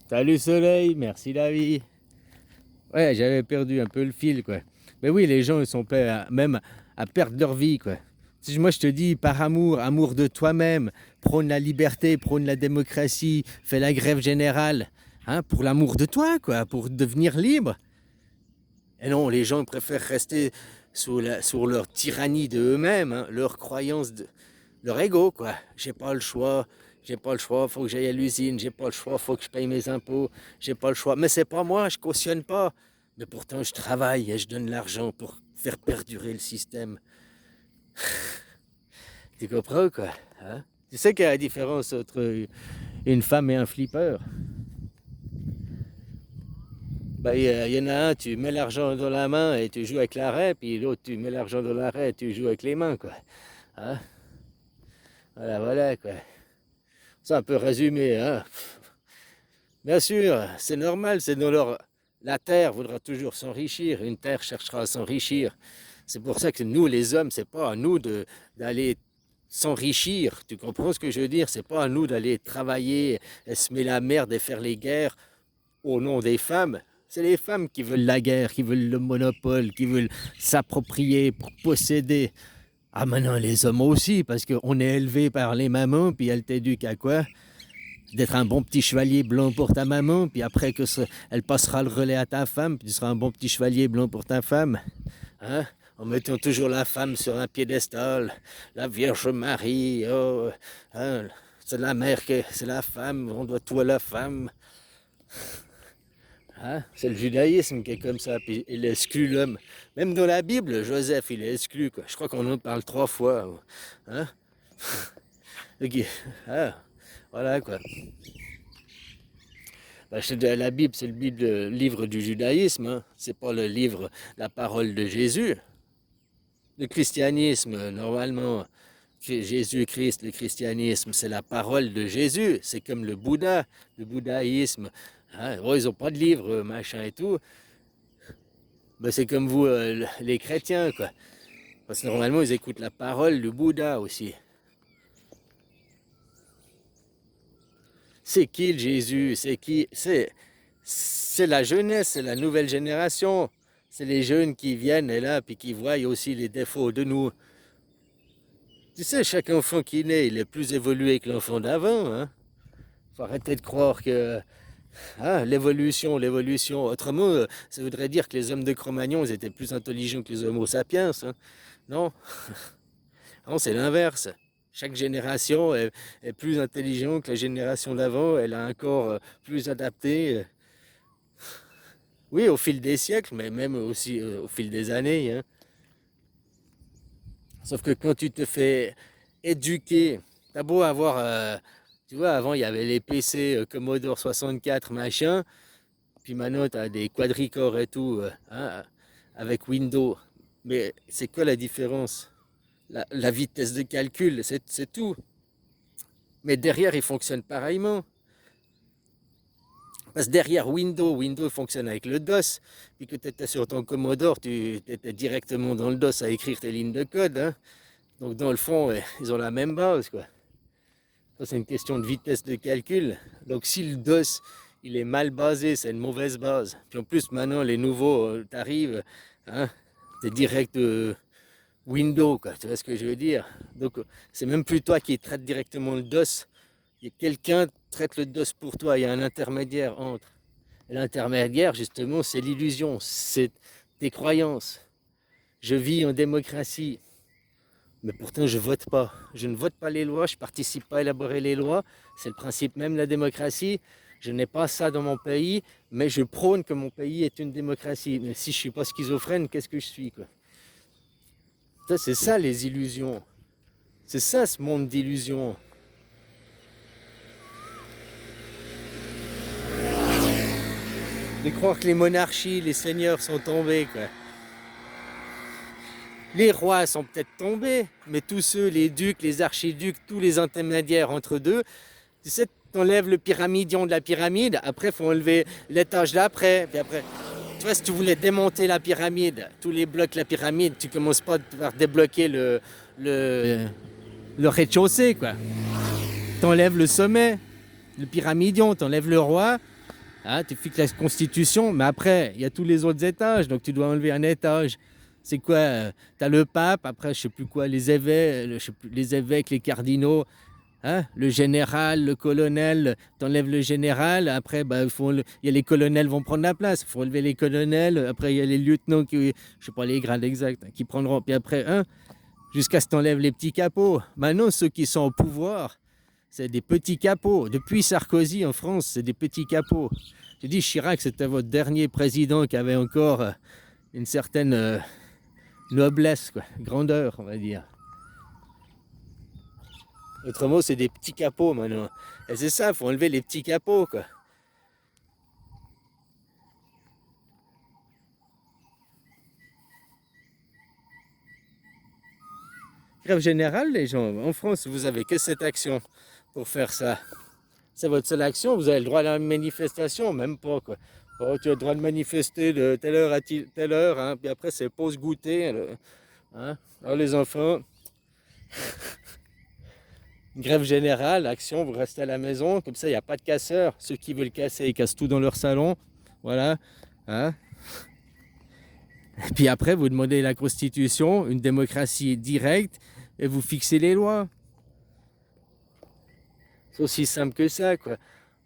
Salut Soleil, merci la vie. Ouais, j'avais perdu un peu le fil, quoi. Mais oui, les gens, ils sont prêts même à perdre leur vie, quoi. Si moi, je te dis, par amour, amour de toi-même, prône la liberté, prône la démocratie, fais la grève générale, hein, pour l'amour de toi, quoi, pour devenir libre. Et non, les gens préfèrent rester sous leur tyrannie de eux-mêmes, hein, leur croyance, leur ego, quoi. J'ai pas le choix, faut que j'aille à l'usine, j'ai pas le choix, faut que je paye mes impôts, j'ai pas le choix. Mais c'est pas moi, je cautionne pas. Mais pourtant, je travaille et je donne l'argent pour faire perdurer le système. Tu comprends, quoi, hein? Tu sais qu'il y a la différence entre une femme et un flipper. Bah, y en a un, tu mets l'argent dans la main et tu joues avec l'arrêt, puis l'autre, tu mets l'argent dans l'arrêt et tu joues avec les mains, quoi. Hein? Voilà, voilà, quoi. C'est un peu résumé, hein. Bien sûr, c'est normal, c'est dans leur... La terre voudra toujours s'enrichir, une terre cherchera à s'enrichir. C'est pour ça que nous, les hommes, c'est pas à nous d'aller s'enrichir. Tu comprends ce que je veux dire? C'est pas à nous d'aller travailler, semer la merde et faire les guerres au nom des femmes. C'est les femmes qui veulent la guerre, qui veulent le monopole, qui veulent s'approprier pour posséder. Ah maintenant les hommes aussi, parce qu'on est élevé par les mamans, puis elles t'éduquent à quoi? D'être un bon petit chevalier blanc pour ta maman, puis après elle passera le relais à ta femme, puis tu seras un bon petit chevalier blanc pour ta femme. Hein? En mettant toujours la femme sur un piédestal, la Vierge Marie, oh, hein, c'est la mère, c'est la femme, on doit tout à la femme. Hein? C'est le judaïsme qui est comme ça, puis il exclut l'homme. Même dans la Bible, Joseph, il est exclu, quoi. Je crois qu'on en parle 3 fois. Hein? Ok. Ah, voilà, quoi. Bah, la Bible, c'est le livre du judaïsme, hein. C'est pas le livre, la parole de Jésus. Le christianisme, normalement, Jésus-Christ, le christianisme, c'est la parole de Jésus. C'est comme le Bouddha, le bouddhaïsme. Hein. Oh, ils n'ont pas de livre, machin et tout. Ben, c'est comme vous, les chrétiens, quoi. Parce que normalement, ils écoutent la parole du Bouddha aussi. C'est qui le Jésus? C'est qui? C'est la jeunesse, c'est la nouvelle génération. C'est les jeunes qui viennent et là, puis qui voient aussi les défauts de nous. Tu sais, chaque enfant qui naît, il est plus évolué que l'enfant d'avant. Hein? Faut arrêter de croire que hein, l'évolution. Autrement, ça voudrait dire que les hommes de Cro-Magnon, ils étaient plus intelligents que les Homo sapiens. Hein? Non, non, c'est l'inverse. Chaque génération est plus intelligente que la génération d'avant. Elle a un corps plus adapté. Oui, au fil des siècles, mais même aussi au fil des années. Hein. Sauf que quand tu te fais éduquer, t'as beau avoir, tu vois, avant il y avait les PC Commodore 64, machin, puis maintenant tu as des quadricores et tout, hein, avec Windows. Mais c'est quoi la différence? La vitesse de calcul, c'est tout. Mais derrière, il fonctionne pareillement. Parce que derrière Windows fonctionne avec le DOS. Puis que tu étais sur ton Commodore, tu étais directement dans le DOS à écrire tes lignes de code. Hein. Donc dans le fond, ils ont la même base, quoi. C'est une question de vitesse de calcul. Donc si le DOS, il est mal basé, c'est une mauvaise base. Puis en plus, maintenant, les nouveaux, t'arrives, hein, t'es direct Windows, quoi. Tu vois ce que je veux dire? Donc c'est même plus toi qui traite directement le DOS. Il y a quelqu'un qui traite le DOS pour toi. Il y a un intermédiaire entre. Et l'intermédiaire, justement, c'est l'illusion, c'est tes croyances. Je vis en démocratie. Mais pourtant, je vote pas. Je ne vote pas les lois, je participe pas à élaborer les lois. C'est le principe même de la démocratie. Je n'ai pas ça dans mon pays, mais je prône que mon pays est une démocratie. Mais si je suis pas schizophrène, qu'est-ce que je suis, quoi? Ça, c'est ça les illusions. C'est ça ce monde d'illusions. De croire que les monarchies, les seigneurs sont tombés, quoi. Les rois sont peut-être tombés, mais tous ceux, les ducs, les archiducs, tous les intermédiaires entre deux, tu sais, t'enlèves le pyramidion de la pyramide, après il faut enlever l'étage d'après, puis après, tu vois, si tu voulais démonter la pyramide, tous les blocs de la pyramide, tu commences pas par débloquer le, le rez-de-chaussée, quoi. T'enlèves le sommet, le pyramidion, t'enlèves le roi, Hein, tu fixes la constitution, mais après, il y a tous les autres étages, donc tu dois enlever un étage. C'est quoi? Tu as le pape, après, je sais plus quoi, les évêques, je sais plus, les évêques, les cardinaux, hein, le général, le colonel, tu enlèves le général, après, bah, il y a les colonels vont prendre la place, il faut enlever les colonels, après, il y a les lieutenants, qui, je sais pas les grades exacts, hein, qui prendront, puis après, hein, jusqu'à ce que tu enlèves les petits capots. Maintenant, ceux qui sont au pouvoir, c'est des petits capots. Depuis Sarkozy en France, c'est des petits capots. J'ai dit Chirac, c'était votre dernier président qui avait encore une certaine noblesse, quoi, grandeur, on va dire. Autrement, c'est des petits capots maintenant. Et c'est ça, il faut enlever les petits capots, quoi. Grève générale, les gens. En France, vous avez que cette action pour faire ça. C'est votre seule action, vous avez le droit à la manifestation, même pas, quoi. Oh, tu as le droit de manifester de telle heure à telle heure, hein, puis après c'est pause goûter. Hein. Alors les enfants, grève générale, action, vous restez à la maison, comme ça il n'y a pas de casseurs. Ceux qui veulent casser, ils cassent tout dans leur salon. Voilà. Hein. Et puis après, vous demandez la constitution, une démocratie directe, et vous fixez les lois. C'est aussi simple que ça, quoi.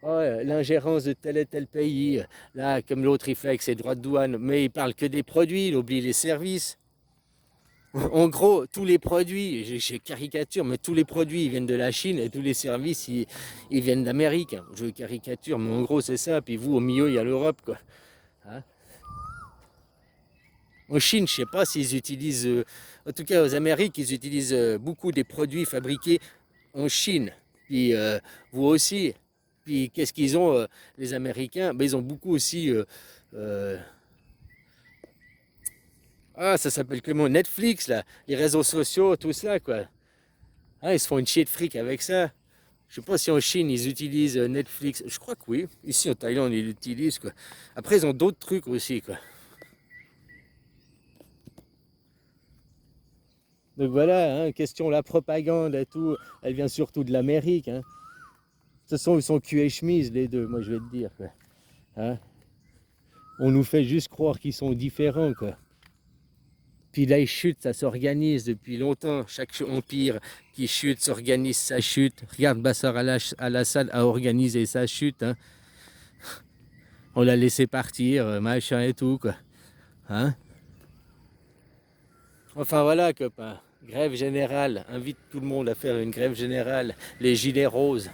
Oh, l'ingérence de tel et tel pays, là, comme l'autre il fait avec ses droits de douane, mais il parle que des produits, il oublie les services. En gros, tous les produits, je caricature, mais tous les produits ils viennent de la Chine et tous les services ils viennent d'Amérique. Je caricature, mais en gros c'est ça. Puis vous, au milieu, il y a l'Europe, quoi. Hein. En Chine, je ne sais pas s'ils utilisent, en tout cas aux Amériques, ils utilisent beaucoup des produits fabriqués en Chine. Puis vous aussi. Puis qu'est-ce qu'ils ont, les Américains? Ben, ils ont beaucoup aussi. Euh, ça s'appelle comment? Netflix, là. Les réseaux sociaux, tout ça, quoi. Ah, ils se font une chier de fric avec ça. Je sais pas si en Chine ils utilisent Netflix. Je crois que oui. Ici en Thaïlande ils l'utilisent, quoi. Après ils ont d'autres trucs aussi, quoi. Donc voilà, hein, question la propagande et tout, elle vient surtout de l'Amérique. Hein. De toute façon, ils sont cul et chemise les deux, moi je vais te dire, quoi. Hein. On nous fait juste croire qu'ils sont différents, quoi. Puis là, ils chutent, ça s'organise depuis longtemps. Chaque empire qui chute s'organise sa chute. Regarde, Bachar al-Assad a organisé sa chute. Hein. On l'a laissé partir, machin et tout, quoi. Hein. Enfin voilà, copain. Grève générale. Invite tout le monde à faire une grève générale. Les gilets roses.